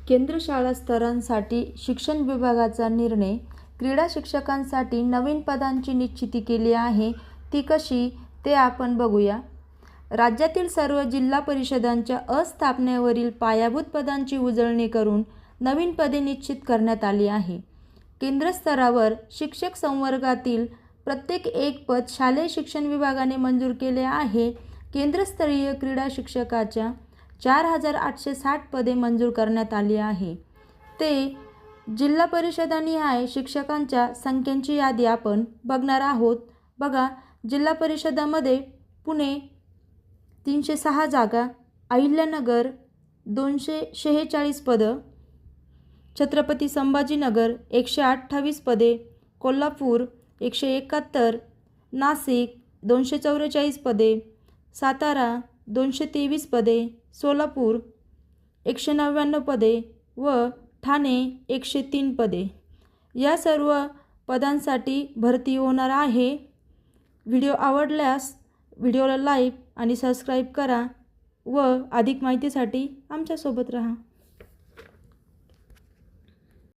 केंद्र शाळा स्तरांसाठी शिक्षण विभागाचा निर्णय. क्रीडा शिक्षकांसाठी नवीन पदांची निश्चिती केली आहे. ती कशी ते आपण बघूया. राज्यातील सर्व जिल्हा परिषदांच्या अस्थापनेवरील पायाभूत पदांची उजळणी करून नवीन पदे निश्चित करण्यात आली आहे. केंद्र स्तरावर शिक्षक संवर्गातील प्रत्येक एक पद शालेय शिक्षण विभागाने मंजूर केले आहे. केंद्रस्तरीय क्रीडा शिक्षकाच्या 4,860 पदे मंजूर करण्यात आली आहे. ते जिल्हा परिषदानिहाय शिक्षकांच्या संख्यांची यादी आपण बघणार आहोत. बघा, जिल्हा परिषदामध्ये पुणे 306 जागा, अहिल्यानगर 246 पदं, छत्रपती संभाजीनगर 128 पदे, कोल्हापूर 171, नाशिक 244 पदे, सातारा 223 पदे, सोलापूर 199 पदे व ठाणे 103 पदे या सर्व पदांसाठी भरती होणार आहे. व्हिडिओ आवडल्यास व्हिडिओला लाईक आणि सबस्क्राईब करा व अधिक माहितीसाठी आमच्यासोबत राहा.